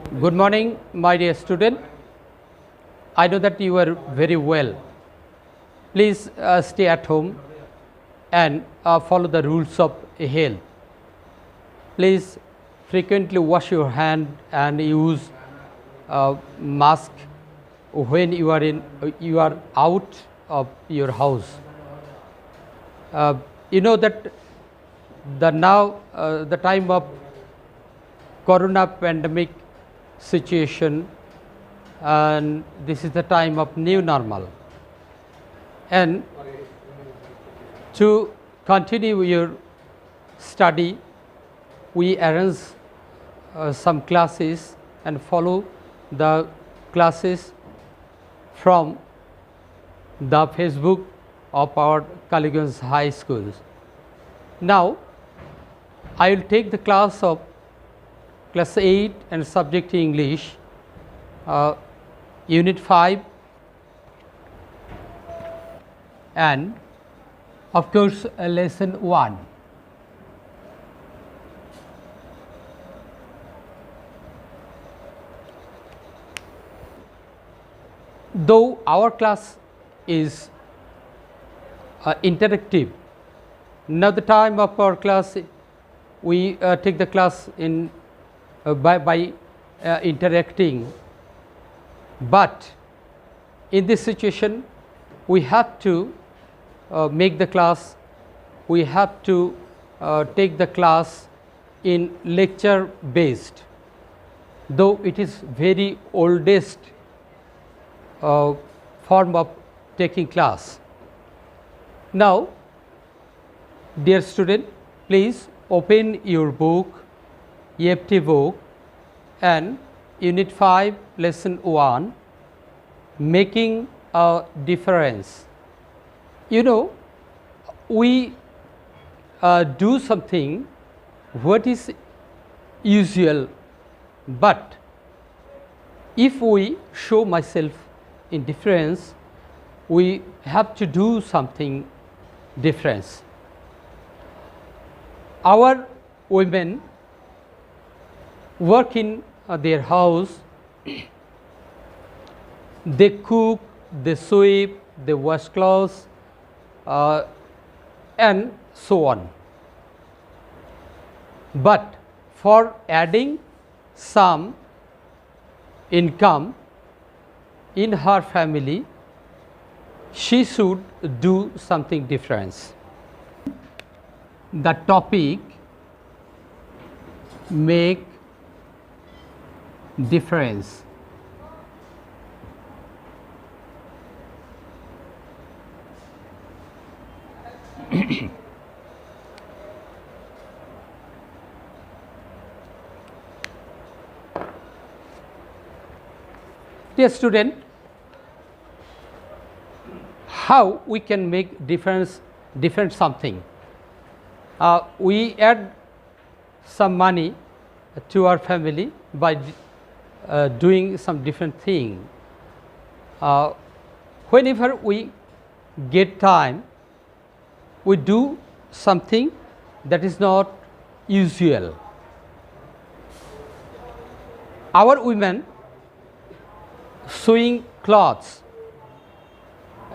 Good morning, my dear student. I know that you are very well. Please stay at home and follow the rules of health. Please frequently wash your hand and use mask when you are out of your house. You know that the time of corona pandemic situation, and this is the time of new normal, and to continue your study we arrange some classes and follow the classes from the Facebook of our Kaligans High Schools. Now I will take the class of class 8 and subject English, unit 5, and of course lesson 1. Though our class is interactive, now the time of our class we take the class in by interacting, but in this situation we have to make the class, we have to take the class in lecture based, though it is very oldest form of taking class. Now dear student, please open your book, EFT book, and unit 5 lesson 1, making a difference. You know, we do something what is usual, but if we show myself in difference, we have to do something difference. Our women work in their house, they cook, they sweep, they wash clothes, and so on. But for adding some income in her family, she should do something different. The topic, make difference. Dear student, how we can make different something? We add some money to our family by doing some different thing. Whenever we get time, we do something that is not usual. Our women sewing cloths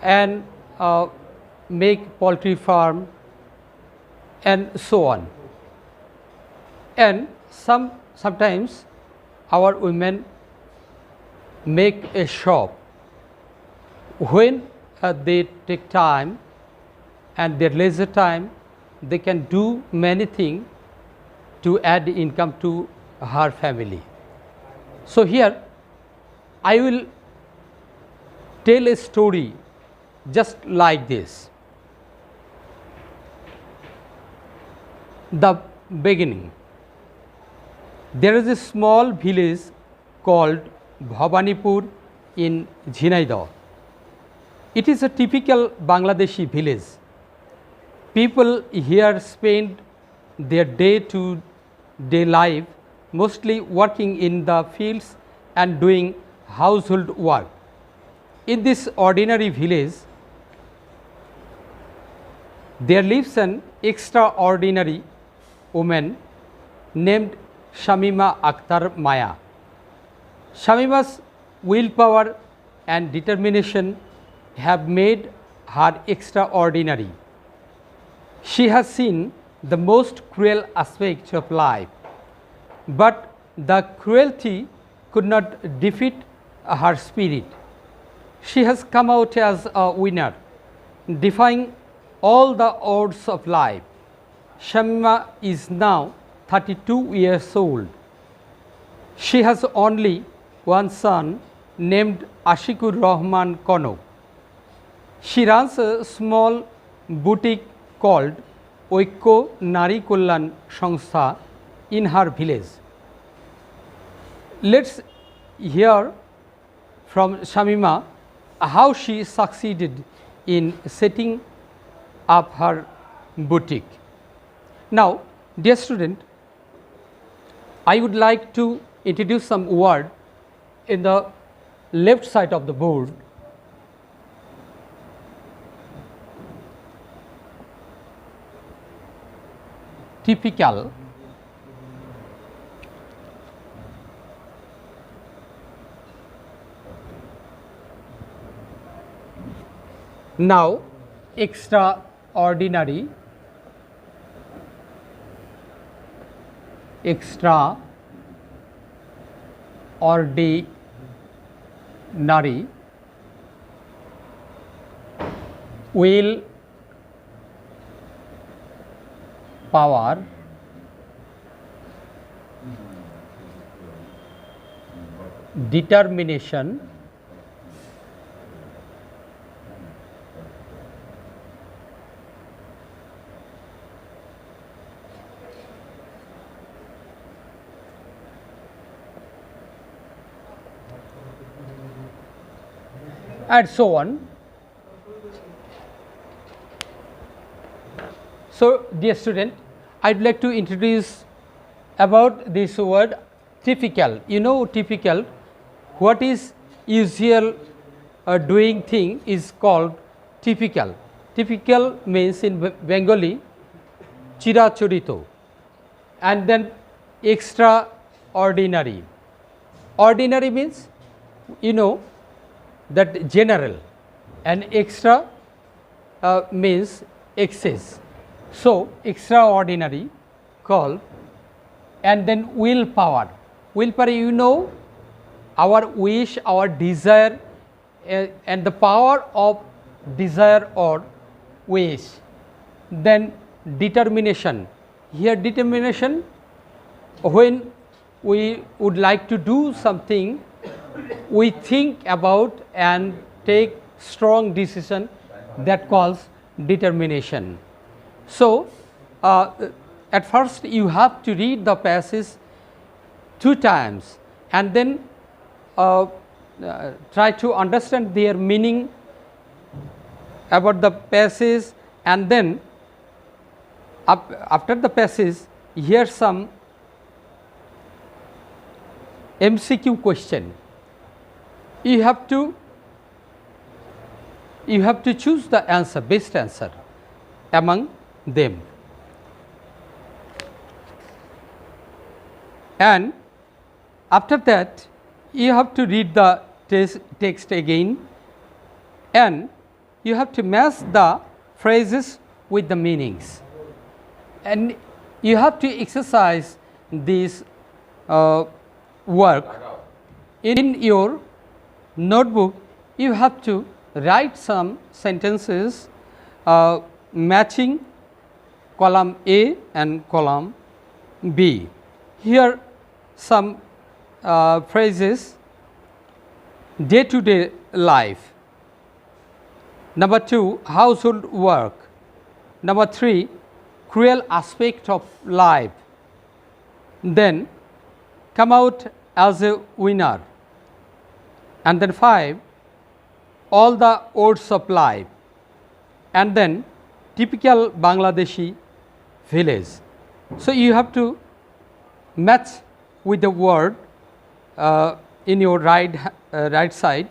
and make poultry farm and so on, and sometimes our women make a shop. When they take time and their leisure time, they can do many things to add income to her family. So here I will tell a story just like this. The beginning. There is a small village called Bhabanipur in Jhinaidah. It is a typical Bangladeshi village. People here spend their day-to-day life mostly working in the fields and doing household work. In this ordinary village, there lives an extraordinary woman named Shamima Akhtar Maya. Shamima's willpower and determination have made her extraordinary. She has seen the most cruel aspects of life, but the cruelty could not defeat her spirit. She has come out as a winner, defying all the odds of life. Shamima is now 32 years old. She has only one son named Ashikur Rahman Konok. She runs a small boutique called Oikko Nari Kullan Sangstha in her village. Let's hear from Shamima how she succeeded in setting up her boutique. Now, dear student, I would like to introduce some word in the left side of the board. Typical, now extraordinary, extraordinary, will power, determination, and so on. So, dear student, I would like to introduce about this word typical. You know, typical, what is usual doing thing is called typical. Typical means in Bengali chirachorito, and then extraordinary. Ordinary means, you know, that general, and extra means excess. So, extraordinary called, and then willpower. Willpower, you know, our wish, our desire, and the power of desire or wish. Then determination. Here determination, when we would like to do something, we think about and take strong decision, that calls determination. So, at first you have to read the passage 2 times and then try to understand their meaning about the passage, and then after the passage here some MCQ question. You have to choose the answer, best answer among them, and after that you have to read the text again, and you have to match the phrases with the meanings, and you have to exercise this work in your notebook. You have to write some sentences matching column A and column B. Here some phrases: day to day life. Number 2, household work. Number 3, cruel aspect of life. Then come out as a winner. And then 5, all the odds of life. And then typical Bangladeshi village. So you have to match with the word in your right side.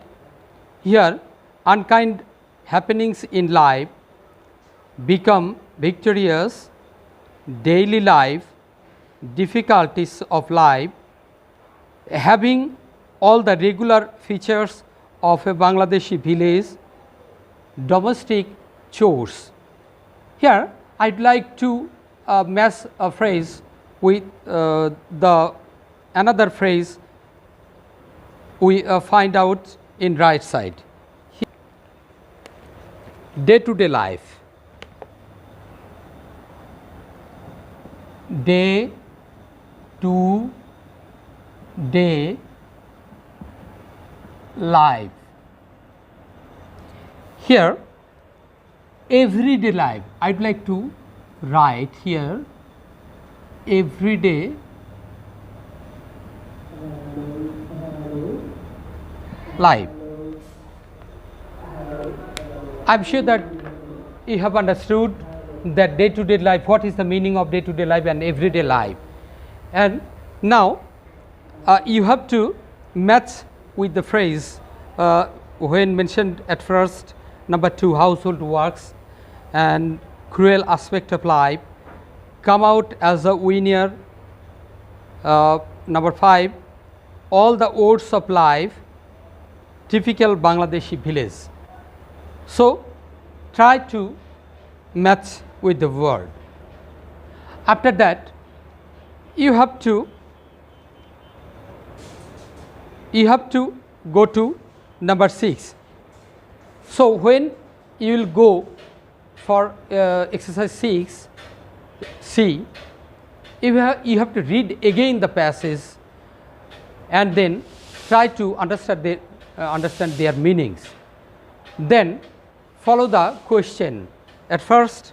Here, unkind happenings in life, become victorious, daily life, difficulties of life, having all the regular features of a Bangladeshi village, domestic chores. Here I would like to match a phrase with the another phrase we find out in right side. Day to day life. Day to day life. Here everyday life, I would like to write here everyday life. I am sure that you have understood that day to day life, what is the meaning of day to day life and everyday life. And now you have to match with the phrase when mentioned at first, number 2, household works and cruel aspect of life, come out as a winner. Number 5, all the odes of life, typical Bangladeshi village. So try to match with the word. After that you have to go to number 6. So when you will go for exercise 6 C, you have to read again the passage and then try to understand their meanings. Then follow the question. At first,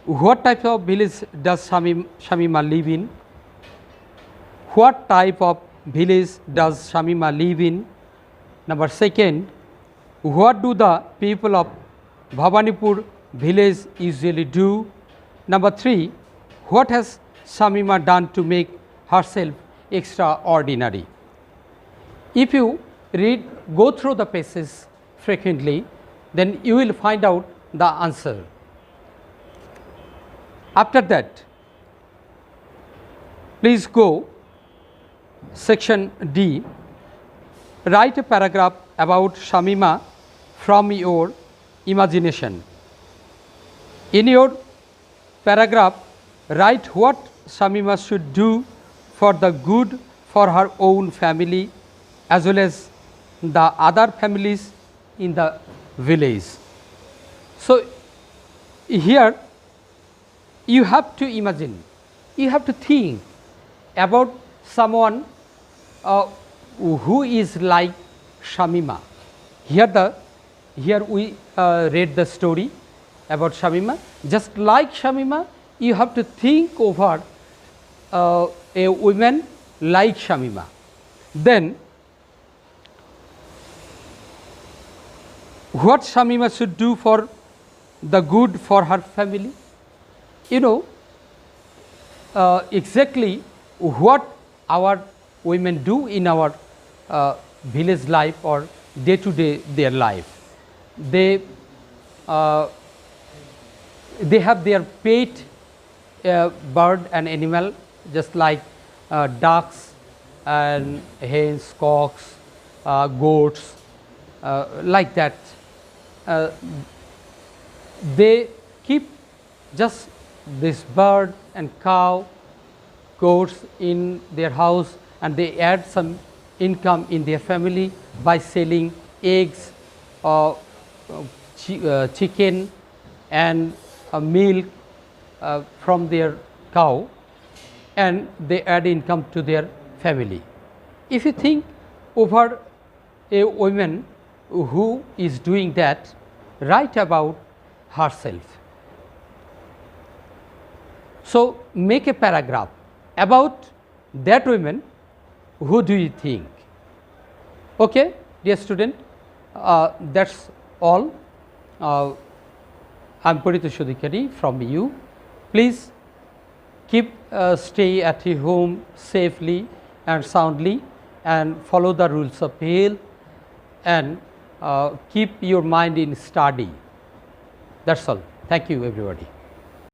what type of village does Shamima live in? What type of village does Shamima live in? Number 2, what do the people of Bhabanipur village usually do? Number 3, what has Shamima done to make herself extraordinary? If you go through the passages frequently, then you will find out the answer. After that, please go section D. Write a paragraph about Shamima from your imagination. In your paragraph, write what Shamima should do for the good for her own family as well as the other families in the village. So here you have to imagine, you have to think about someone who is like Shamima. Here we read the story about Shamima. Just like Shamima, you have to think over a woman like Shamima. Then what Shamima should do for the good for her family. You know exactly what our women do in our village life or day to day their life. They have their pet bird and animal, just like ducks and hens, cocks, goats, like that. They keep just this bird and cow, goats in their house, and they add some income in their family by selling eggs, chicken and milk from their cow, and they add income to their family. If you think over a woman who is doing that, write about herself. So make a paragraph about that woman. Who do you think? Okay, dear student, that's all. I am Paritosh Adhikari from you. Please stay at your home safely and soundly, and follow the rules of health, and keep your mind in study. That's all. Thank you, everybody.